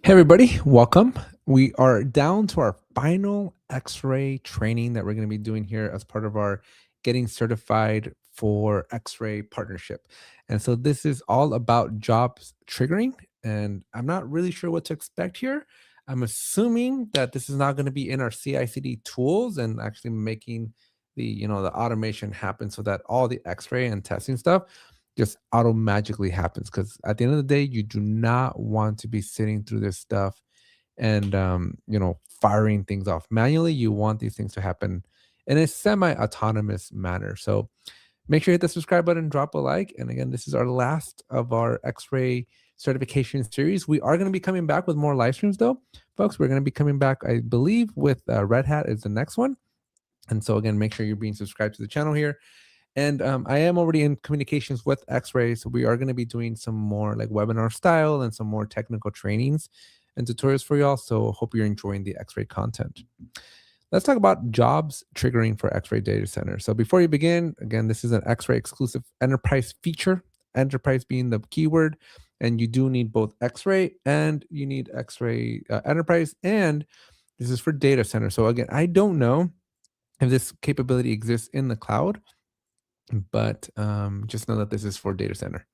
Hey everybody, welcome. We are down to our final Xray training that we're going to be doing here as part of our getting certified for Xray partnership. And so this is all about jobs triggering, and I'm not really sure what to expect here. I'm assuming that this is not going to be in our CI/CD tools and actually making the automation happen so that all the Xray and testing stuff just magically happens, because at the end of the day you do not want to be sitting through this stuff and firing things off manually. You want these things to happen in a semi-autonomous manner. So make sure you hit the subscribe button, drop a like, and again, this is our last of our Xray certification series. We are going to be coming back with more live streams though, folks. We're going to be coming back, I believe, with Red Hat is the next one. And so again, make sure you're being subscribed to the channel here. And I am already in communications with Xray, so we are going to be doing some more like webinar style and some more technical trainings and tutorials for y'all. So hope you're enjoying the Xray content. Let's talk about jobs triggering for Xray Data Center. So before you begin, again, this is an Xray exclusive enterprise feature, enterprise being the keyword, and you do need both Xray and you need Xray enterprise, and this is for data center. So again, I don't know if this capability exists in the cloud, but just know that this is for data center.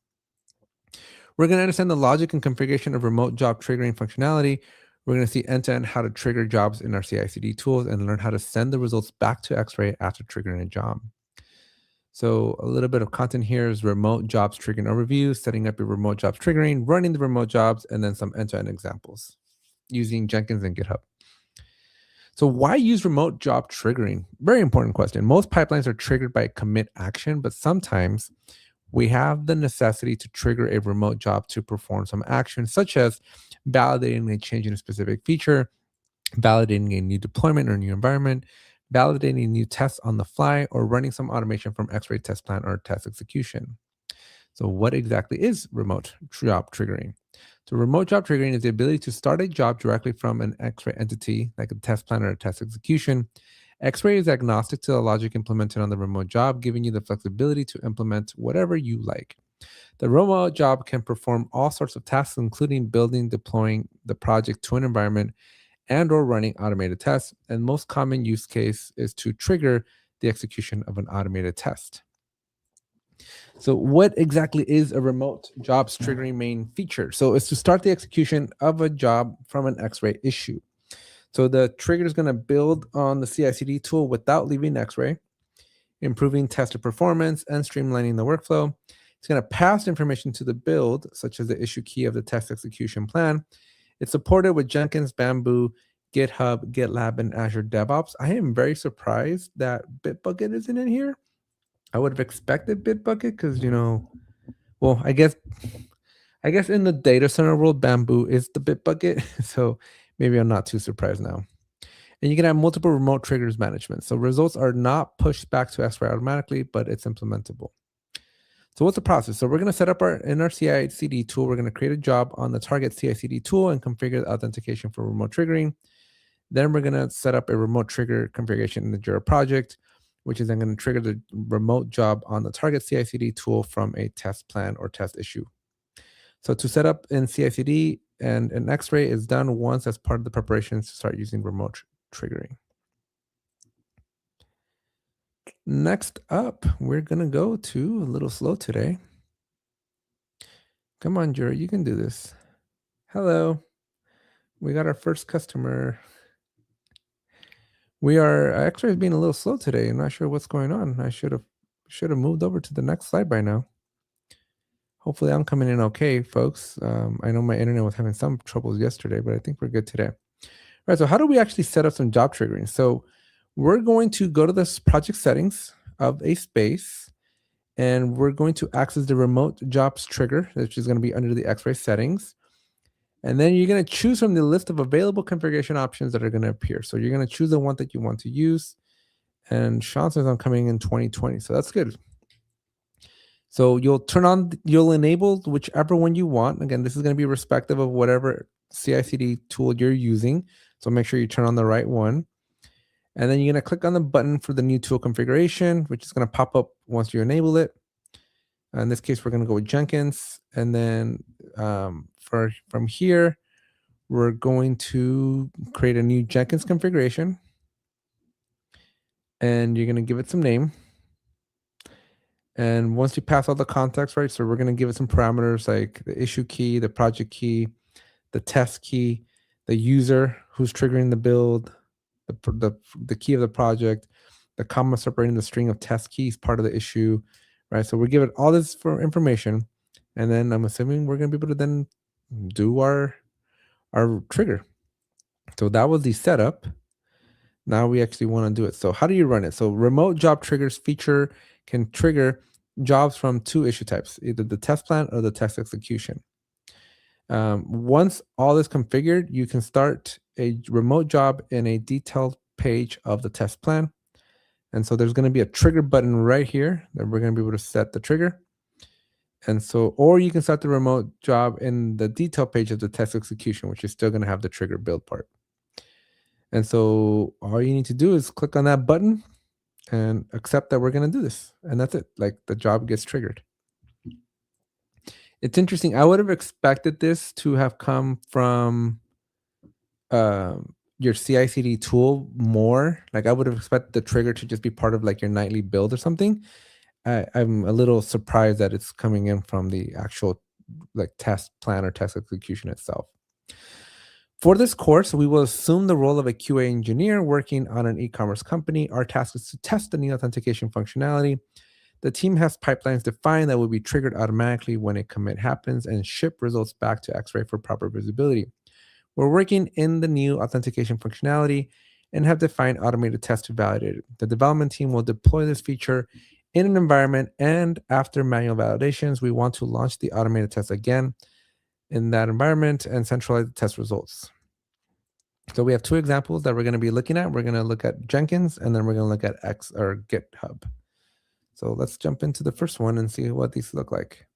We're going to understand the logic and configuration of remote job triggering functionality. We're going to see end-to-end how to trigger jobs in our CI/CD tools and learn how to send the results back to Xray after triggering a job. So a little bit of content here is remote jobs triggering overview, setting up your remote jobs triggering, running the remote jobs, and then some end-to-end examples using Jenkins and GitHub. So why use remote job triggering? Very important question. Most pipelines are triggered by a commit action, but sometimes we have the necessity to trigger a remote job to perform some action, such as validating a change in a specific feature, validating a new deployment or new environment, validating new tests on the fly, or running some automation from Xray test plan or test execution. So what exactly is remote job triggering? So remote job triggering is the ability to start a job directly from an Xray entity, like a test plan or a test execution. Xray is agnostic to the logic implemented on the remote job, giving you the flexibility to implement whatever you like. The remote job can perform all sorts of tasks, including building, deploying the project to an environment, and or running automated tests. And most common use case is to trigger the execution of an automated test. So what exactly is a remote jobs triggering main feature? So it's to start the execution of a job from an Xray issue. So the trigger is going to build on the CI/CD tool without leaving Xray, improving tester performance and streamlining the workflow. It's going to pass information to the build, such as the issue key of the test execution plan. It's supported with Jenkins, Bamboo, GitHub, GitLab, and Azure DevOps. I am very surprised that Bitbucket isn't in here. I would have expected Bitbucket because, well, I guess in the data center world, Bamboo is the Bitbucket. So maybe I'm not too surprised now. And you can have multiple remote triggers management. So results are not pushed back to Xray automatically, but it's implementable. So what's the process? So we're going to set up in our CI/CD tool, we're going to create a job on the target CI/CD tool and configure the authentication for remote triggering. Then we're going to set up a remote trigger configuration in the Jira project, which is then going to trigger the remote job on the target CI/CD tool from a test plan or test issue. So to set up in CI/CD and an Xray is done once as part of the preparations to start using remote triggering. Next up, we're going to go to a little slow today. Come on, Jira, you can do this. Hello. We got our first customer. Xray is being a little slow today. I'm not sure what's going on. I should have moved over to the next slide by now. Hopefully I'm coming in okay, folks. I know my internet was having some troubles yesterday, but I think we're good today. All right, so how do we actually set up some job triggering? So we're going to go to this project settings of a space, and we're going to access the remote jobs trigger, which is going to be under the Xray settings. And then you're going to choose from the list of available configuration options that are going to appear. So you're going to choose the one that you want to use. And Sean says I'm coming in 2020. So that's good. So you'll enable whichever one you want. Again, this is going to be respective of whatever CI/CD tool you're using. So make sure you turn on the right one. And then you're going to click on the button for the new tool configuration, which is going to pop up once you enable it. In this case, we're going to go with Jenkins. And then from here, we're going to create a new Jenkins configuration, and you're going to give it some name. And once you pass all the context, right, so we're going to give it some parameters like the issue key, the project key, the test key, the user who's triggering the build, the key of the project, the comma separating the string of test keys, part of the issue, right? So we give it all this for information, and then I'm assuming we're going to be able to then do our trigger. So that was the setup. Now we actually want to do it. So how do you run it? So remote job triggers feature can trigger jobs from two issue types, either the test plan or the test execution. Once all is configured, you can start a remote job in a detailed page of the test plan. And so there's going to be a trigger button right here that we're going to be able to set the trigger. And so, or you can start the remote job in the detail page of the test execution, which is still going to have the trigger build part. And so all you need to do is click on that button and accept that we're going to do this. And that's it. Like the job gets triggered. It's interesting. I would have expected this to have come from your CI/CD tool more. Like I would have expected the trigger to just be part of like your nightly build or something. I'm a little surprised that it's coming in from the actual like test plan or test execution itself. For this course, we will assume the role of a QA engineer working on an e-commerce company. Our task is to test the new authentication functionality. The team has pipelines defined that will be triggered automatically when a commit happens and ship results back to Xray for proper visibility. We're working in the new authentication functionality and have defined automated tests to validate it. The development team will deploy this feature in an environment, and after manual validations, we want to launch the automated test again in that environment and centralize the test results. So we have two examples that we're going to be looking at. We're going to look at Jenkins, and then we're going to look at GitHub. So let's jump into the first one and see what these look like.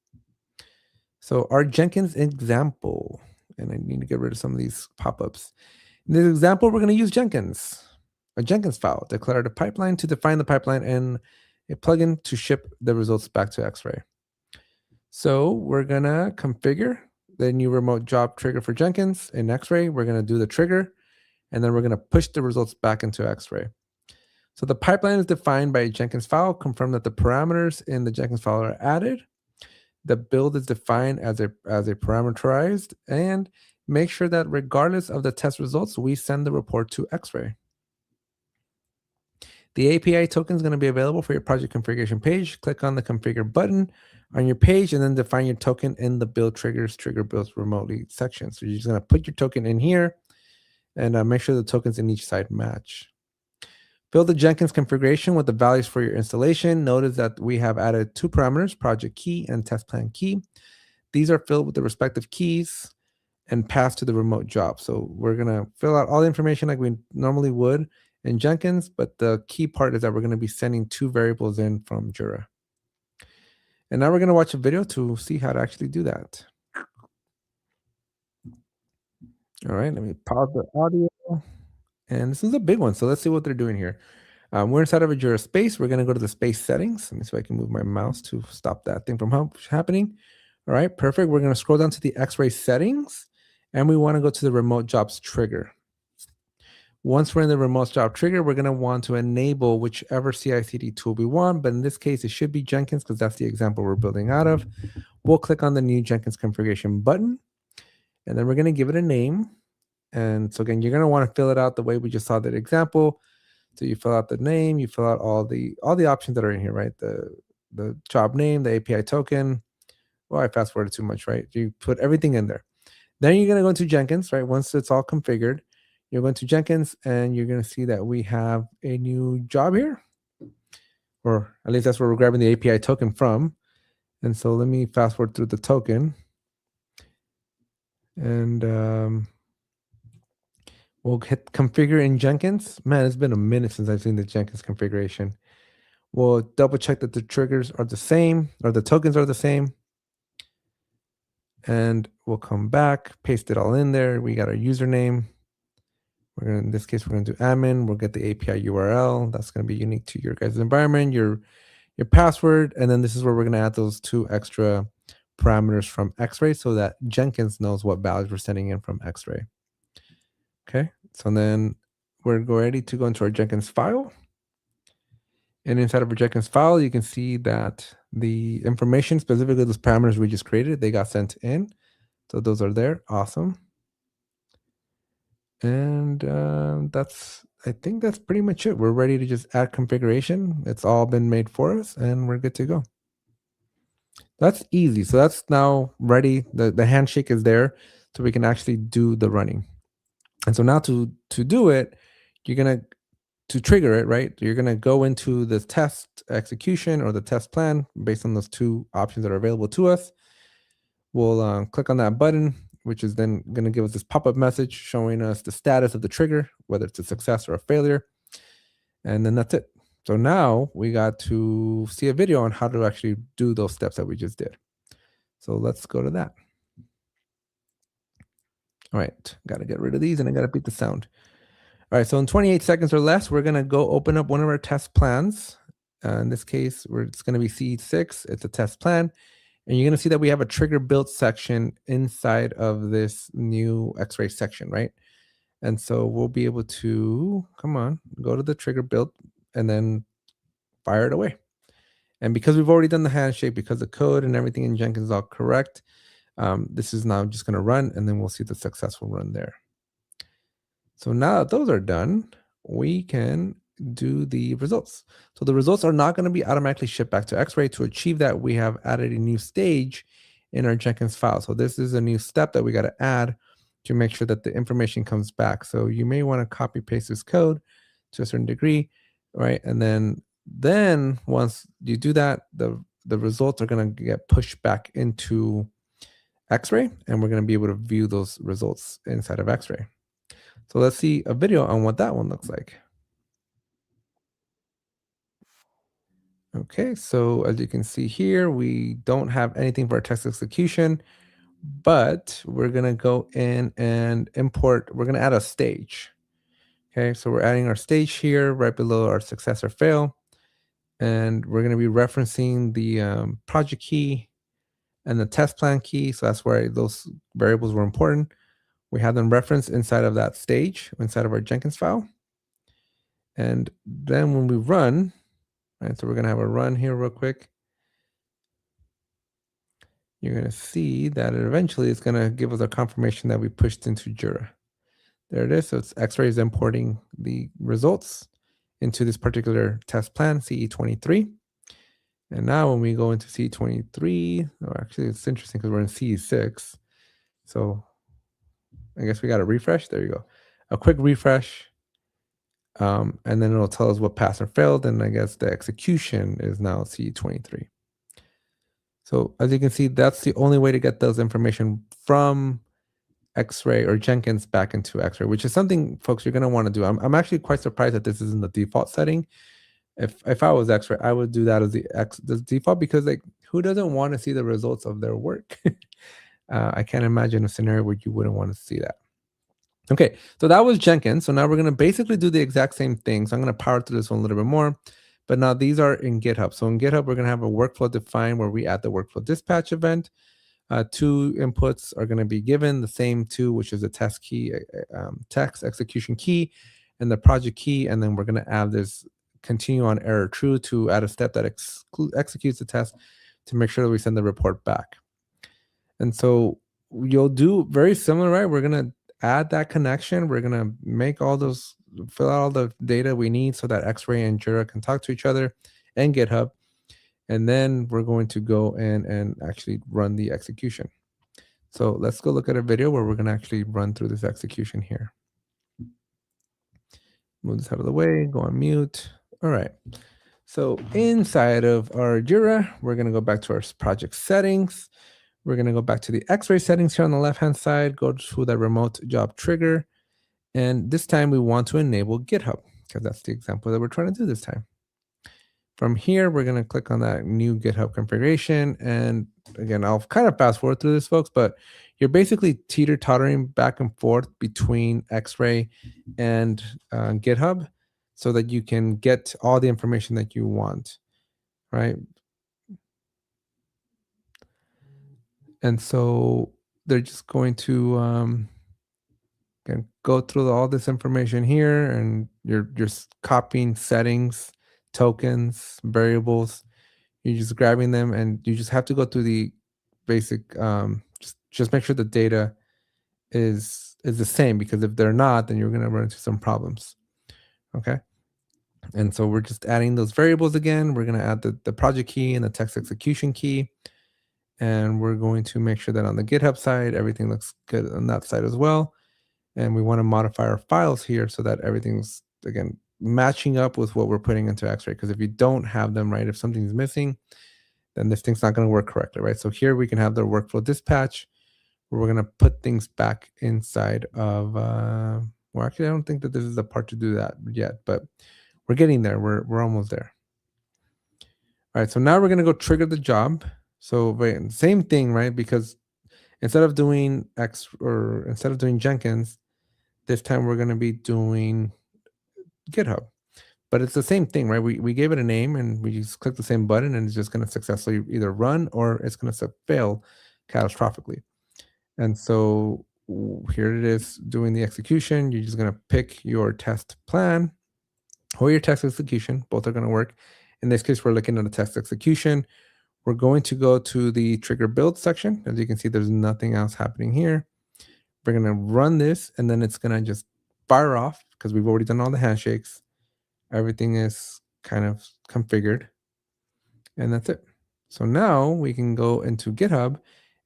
So our Jenkins example, and I need to get rid of some of these pop-ups. In this example, we're going to use Jenkins, a Jenkins file, declare the pipeline to define the pipeline, and a plugin to ship the results back to Xray. So we're going to configure the new remote job trigger for Jenkins in Xray. We're going to do the trigger, and then we're going to push the results back into Xray. So the pipeline is defined by a Jenkins file. Confirm that the parameters in the Jenkins file are added. The build is defined as a parameterized, and make sure that regardless of the test results, we send the report to Xray. The API token is going to be available for your project configuration page. Click on the configure button on your page and then define your token in the build triggers, trigger builds remotely section. So you're just going to put your token in here and make sure the tokens in each side match. Fill the Jenkins configuration with the values for your installation. Notice that we have added two parameters, project key and test plan key. These are filled with the respective keys and passed to the remote job. So we're going to fill out all the information like we normally would in Jenkins, but the key part is that we're going to be sending two variables in from Jira. And now we're going to watch a video to see how to actually do that. All right, let me pause the audio. And this is a big one, so let's see what they're doing here. We're inside of a Jira space. We're going to go to the space settings. Let me see if I can move my mouse to stop that thing from happening. All right, perfect. We're going to scroll down to the Xray settings, and we want to go to the remote jobs trigger. Once we're in the remote job trigger, we're going to want to enable whichever CI/CD tool we want, but in this case, it should be Jenkins because that's the example we're building out of. We'll click on the new Jenkins configuration button, and then we're going to give it a name. And so again, you're going to want to fill it out the way we just saw that example. So you fill out the name, you fill out all the options that are in here, right? The job name, the API token. Well, I fast forwarded too much, right? You put everything in there. Then you're going to go into Jenkins, right? Once it's all configured, you're going to Jenkins and you're going to see that we have a new job here, or at least that's where we're grabbing the API token from. And so let me fast forward through the token. And we'll hit configure in Jenkins. Man, it's been a minute since I've seen the Jenkins configuration. We'll double check that the triggers are the same, or the tokens are the same. And we'll come back, paste it all in there. We got our username. In this case, we're going to do admin. We'll get the API URL. That's going to be unique to your guys' environment, your password. And then this is where we're going to add those two extra parameters from Xray so that Jenkins knows what values we're sending in from Xray. Okay, so then we're ready to go into our Jenkins file. And inside of our Jenkins file, you can see that the information, specifically those parameters we just created, they got sent in. So those are there. Awesome. And I think that's pretty much it. We're ready to just add configuration. It's all been made for us and we're good to go. That's easy. So that's now ready. The handshake is there so we can actually do the running. And so now to do it, you're going to trigger it, right? You're going to go into the test execution or the test plan based on those two options that are available to us. We'll click on that button, which is then going to give us this pop-up message showing us the status of the trigger, whether it's a success or a failure. And then that's it. So now we got to see a video on how to actually do those steps that we just did. So let's go to that. All right, got to get rid of these and I got to beat the sound. All right, so in 28 seconds or less, we're going to go open up one of our test plans. In this case, it's going to be C6. It's a test plan. And you're going to see that we have a trigger build section inside of this new Xray section, right? And so we'll be able to, come on, go to the trigger build and then fire it away. And because we've already done the handshake, because the code and everything in Jenkins is all correct, this is now just going to run and then we'll see the successful run there. So now that those are done, we can do the results. So the results are not going to be automatically shipped back to Xray. To achieve that, we have added a new stage in our Jenkins file. So this is a new step that we got to add to make sure that the information comes back. So you may want to copy paste this code to a certain degree, right? And then once you do that, the results are going to get pushed back into Xray, and we're going to be able to view those results inside of Xray. So let's see a video on what that one looks like. Okay, so as you can see here, we don't have anything for our test execution, but we're gonna go in and import, we're gonna add a stage. Okay, so we're adding our stage here right below our success or fail. And we're gonna be referencing the project key and the test plan key. So that's where those variables were important. We have them referenced inside of that stage, inside of our Jenkins file. And then when we run, right, so we're going to have a run here real quick. You're going to see that eventually it's going to give us a confirmation that we pushed into Jira. There it is. So it's Xray is importing the results into this particular test plan, CE23. And now when we go into CE23, oh, actually it's interesting because we're in CE6. So I guess we got to refresh. There you go. A quick refresh. And then it'll tell us what passed or failed. And I guess the execution is now CE23. So as you can see, that's the only way to get those information from Xray or Jenkins back into Xray, which is something, folks, you're going to want to do. I'm actually quite surprised that this isn't the default setting. If I was Xray, I would do that as the default, because like, who doesn't want to see the results of their work? I can't imagine a scenario where you wouldn't want to see that. Okay, so that was Jenkins. So now we're going to basically do the exact same thing. So I'm going to power through this one a little bit more. But now these are in GitHub. So in GitHub, we're going to have a workflow defined where we add the workflow dispatch event. Two inputs are going to be given, the same two, which is the test key, text execution key, and the project key. And then we're going to add this continue on error true to add a step that executes the test to make sure that we send the report back. And so you'll do very similar, right? We're going to add that connection. We're going to make all those, fill out all the data we need so that Xray and Jira can talk to each other, and GitHub. And then we're going to go in and actually run the execution. So let's go look at a video where we're going to actually run through this execution here. Move this out of the way, go on mute. All right. So inside of our Jira, we're going to go back to our project settings. We're going to go back to the Xray settings here on the left-hand side, go to the remote job trigger. And this time we want to enable GitHub, because that's the example that we're trying to do this time. From here, we're going to click on that new GitHub configuration. And again, I'll kind of fast forward through this, folks, but you're basically teeter-tottering back and forth between Xray and GitHub so that you can get all the information that you want, right? And so they're just going to Again, go through all this information here, and you're just copying settings, tokens, variables. You're just grabbing them, and you just have to go through the basic. Just make sure the data is the same, because if they're not, then you're going to run into some problems. Okay. And so we're just adding those variables again. We're going to add the project key and the text execution key. And we're going to make sure that on the GitHub side, everything looks good on that side as well. And we want to modify our files here so that everything's, again, matching up with what we're putting into Xray. Because if you don't have them, right, if something's missing, then this thing's not going to work correctly, right? So here we can have the workflow dispatch, where we're going to put things back inside of, well, actually, I don't think that this is the part to do that yet, but we're getting there. We're almost there. All right, so now we're going to go trigger the job. So same thing, right? Because instead of doing Jenkins, this time we're going to be doing GitHub. But it's the same thing, right? We gave it a name, and we just click the same button, and it's just going to successfully either run or it's going to fail catastrophically. And so here it is doing the execution. You're just going to pick your test plan or your test execution. Both are going to work. In this case, we're looking at a test execution. We're going to go to the trigger build section. As you can see, there's nothing else happening here. We're going to run this, and then it's going to just fire off because we've already done all the handshakes. Everything is kind of configured, and that's it. So now we can go into GitHub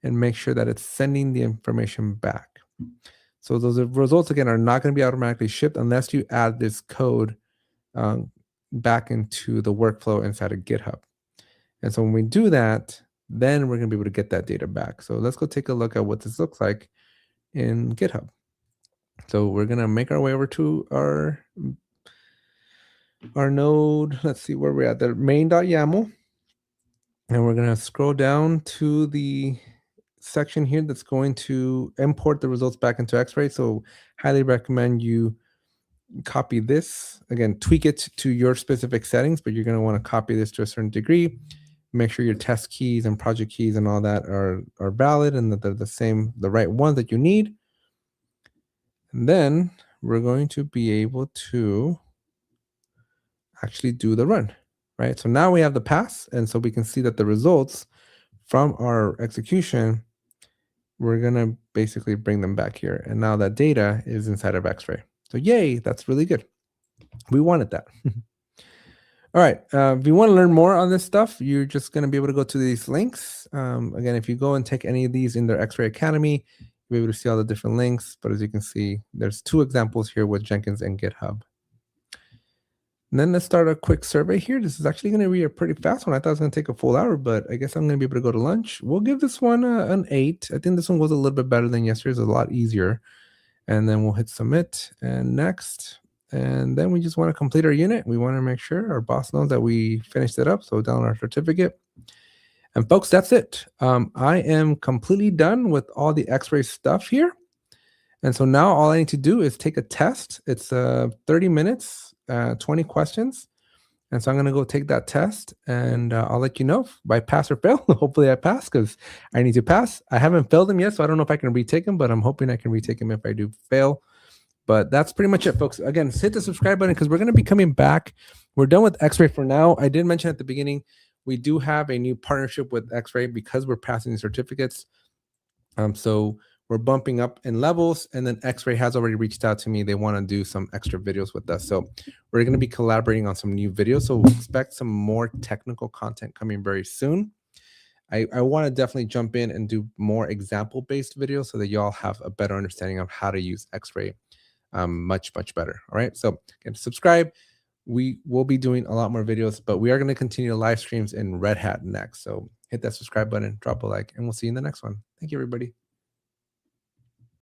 and make sure that it's sending the information back. So those results, again, are not going to be automatically shipped unless you add this code back into the workflow inside of GitHub. And so when we do that, then we're going to be able to get that data back. So let's go take a look at what this looks like in GitHub. So we're going to make our way over to our node. Let's see where we're at, the main.yaml. And we're going to scroll down to the section here that's going to import the results back into Xray. So highly recommend you copy this. Again, tweak it to your specific settings, but you're going to want to copy this to a certain degree. Make sure your test keys and project keys and all that are valid, and that they're the right ones that you need. And then we're going to be able to actually do the run, right? So now we have the pass, and so we can see that the results from our execution, we're going to basically bring them back here. And now that data is inside of Xray. So yay, that's really good. We wanted that. All right, if you want to learn more on this stuff, you're just going to be able to go to these links. Again, if you go and take any of these in their Xray Academy, you'll be able to see all the different links. But as you can see, there's 2 examples here with Jenkins and GitHub. And then let's start a quick survey here. This is actually going to be a pretty fast one. I thought it was going to take a full hour, but I guess I'm going to be able to go to lunch. We'll give this one an 8. I think this one was a little bit better than yesterday's, a lot easier. And then we'll hit submit and next. And then we just want to complete our unit. We want to make sure our boss knows that we finished it up. So download our certificate. And folks, that's it. I am completely done with all the Xray stuff here. And so now all I need to do is take a test. It's 30 minutes, 20 questions. And so I'm going to go take that test, and I'll let you know if I pass or fail. Hopefully I pass, because I need to pass. I haven't failed them yet, so I don't know if I can retake them, but I'm hoping I can retake them if I do fail. But that's pretty much it, folks. Again, hit the subscribe button, because we're going to be coming back. We're done with Xray for now. I did mention at the beginning, we do have a new partnership with Xray because we're passing the certificates. So we're bumping up in levels, and then Xray has already reached out to me. They want to do some extra videos with us. So we're going to be collaborating on some new videos. So expect some more technical content coming very soon. I want to definitely jump in and do more example-based videos so that y'all have a better understanding of how to use Xray much, much better. All right. So again, subscribe. We will be doing a lot more videos, but we are going to continue live streams in Red Hat next. So hit that subscribe button, drop a like, and we'll see you in the next one. Thank you, everybody.